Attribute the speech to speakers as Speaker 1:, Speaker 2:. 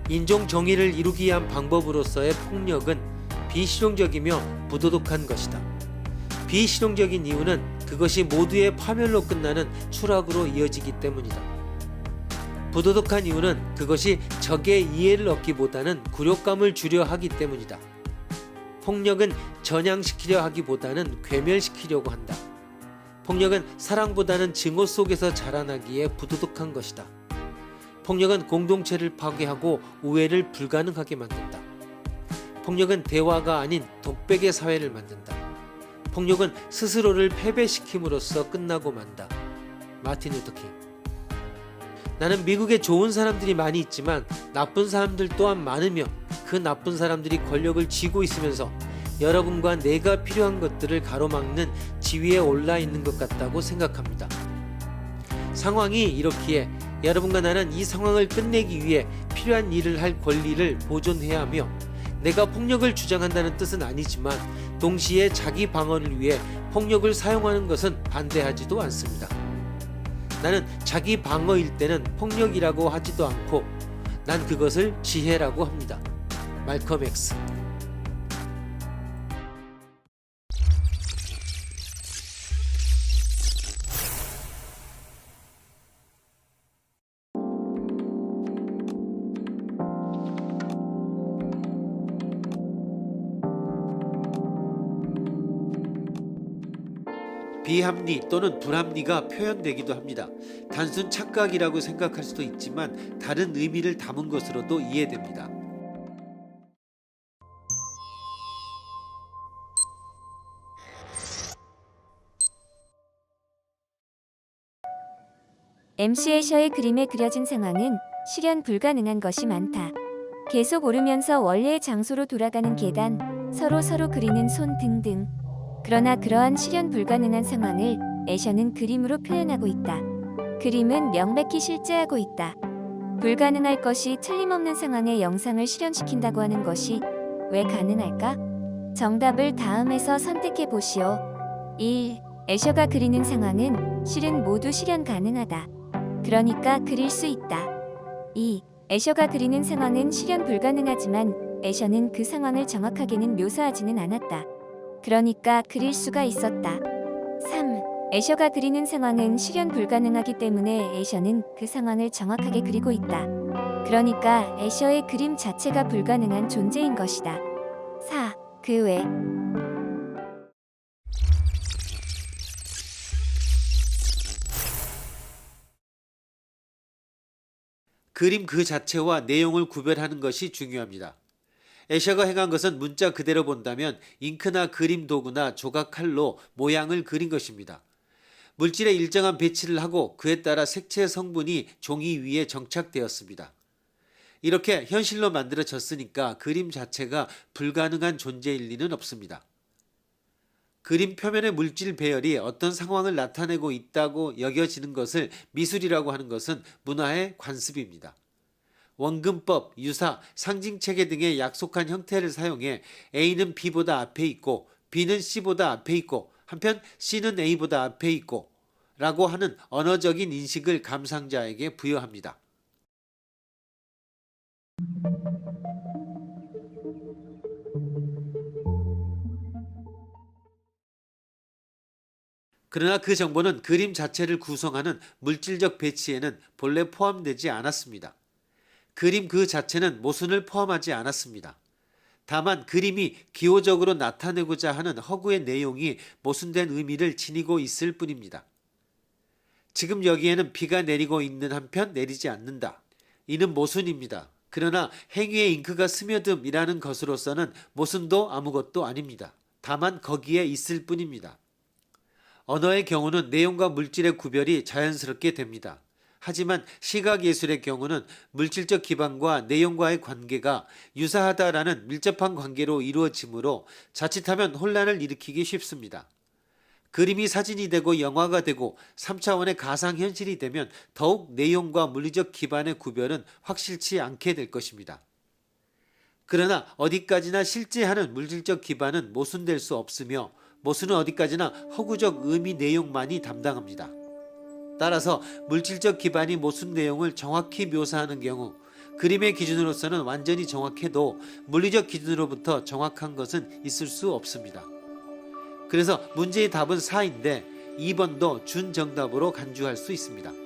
Speaker 1: 인종 정의를 이루기 위한 방법으로서의 폭력은 비실용적이며 부도덕한 것이다. 비실용적인 이유는 그것이 모두의 파멸로 끝나는 추락으로 이어지기 때문이다. 부도덕한 이유는 그것이 적의 이해를 얻기보다는 굴욕감을 주려 하기 때문이다. 폭력은 전향시키려 하기보다는 괴멸시키려고 한다. 폭력은 사랑보다는 증오 속에서 자라나기에 부도덕한 것이다. 폭력은 공동체를 파괴하고 우애를 불가능하게 만든다. 폭력은 대화가 아닌 독백의 사회를 만든다. 폭력은 스스로를 패배시킴으로써 끝나고 만다. 마틴 루터 킹. 나는 미국에 좋은 사람들이 많이 있지만 나쁜 사람들 또한 많으며 그 나쁜 사람들이 권력을 쥐고 있으면서 여러분과 내가 필요한 것들을 가로막는 지위에 올라 있는 것 같다고 생각합니다. 상황이 이렇기에 여러분과 나는 이 상황을 끝내기 위해 필요한 일을 할 권리를 보존해야 하며 내가 폭력을 주장한다는 뜻은 아니지만 동시에 자기 방어를 위해 폭력을 사용하는 것은 반대하지도 않습니다. 나는 자기 방어일 때는 폭력이라고 하지도 않고 난 그것을 지혜라고 합니다. 말컴 X. 비합리 또는 불합리가 표현되기도 합니다. 단순 착각이라고 생각할 수도 있지만 다른 의미를 담은 것으로도 이해됩니다.
Speaker 2: MC 애셔의 그림에 그려진 상황은 실현 불가능한 것이 많다. 계속 오르면서 원래의 장소로 돌아가는 계단, 서로 그리는 손 등등. 그러나 그러한 실현 불가능한 상황을 애셔는 그림으로 표현하고 있다. 그림은 명백히 실제하고 있다. 불가능할 것이 틀림없는 상황의 영상을 실현시킨다고 하는 것이 왜 가능할까? 정답을 다음에서 선택해 보시오. 1. 애셔가 그리는 상황은 실은 모두 실현 가능하다. 그러니까 그릴 수 있다. 2. 애셔가 그리는 상황은 실현 불가능하지만 애셔는 그 상황을 정확하게는 묘사하지는 않았다. 그러니까 그릴 수가 있었다. 3. 애셔가 그리는 상황은 실현 불가능하기 때문에 애셔는 그 상황을 정확하게 그리고 있다. 그러니까 애셔의 그림 자체가 불가능한 존재인 것이다. 4. 그 외.
Speaker 1: 그림 그 자체와 내용을 구별하는 것이 중요합니다. 애셔가 행한 것은 문자 그대로 본다면 잉크나 그림 도구나 조각 칼로 모양을 그린 것입니다. 물질의 일정한 배치를 하고 그에 따라 색채 성분이 종이 위에 정착되었습니다. 이렇게 현실로 만들어졌으니까 그림 자체가 불가능한 존재일 리는 없습니다. 그림 표면의 물질 배열이 어떤 상황을 나타내고 있다고 여겨지는 것을 미술이라고 하는 것은 문화의 관습입니다. 원근법, 유사, 상징체계 등의 약속한 형태를 사용해 A는 B보다 앞에 있고 B는 C보다 앞에 있고 한편 C는 A보다 앞에 있고 라고 하는 언어적인 인식을 감상자에게 부여합니다. 그러나 그 정보는 그림 자체를 구성하는 물질적 배치에는 본래 포함되지 않았습니다. 그림 그 자체는 모순을 포함하지 않았습니다. 다만 그림이 기호적으로 나타내고자 하는 허구의 내용이 모순된 의미를 지니고 있을 뿐입니다. 지금 여기에는 비가 내리고 있는 한편 내리지 않는다. 이는 모순입니다. 그러나 행위에 잉크가 스며듦이라는 것으로서는 모순도 아무것도 아닙니다. 다만 거기에 있을 뿐입니다. 언어의 경우는 내용과 물질의 구별이 자연스럽게 됩니다. 하지만 시각예술의 경우는 물질적 기반과 내용과의 관계가 유사하다라는 밀접한 관계로 이루어지므로 자칫하면 혼란을 일으키기 쉽습니다. 그림이 사진이 되고 영화가 되고 3차원의 가상현실이 되면 더욱 내용과 물리적 기반의 구별은 확실치 않게 될 것입니다. 그러나 어디까지나 실제하는 물질적 기반은 모순될 수 없으며 모순은 어디까지나 허구적 의미 내용만이 담당합니다. 따라서 물질적 기반이 모순 내용을 정확히 묘사하는 경우 그림의 기준으로서는 완전히 정확해도 물리적 기준으로부터 정확한 것은 있을 수 없습니다. 그래서 문제의 답은 4인데 2번도 준정답으로 간주할 수 있습니다.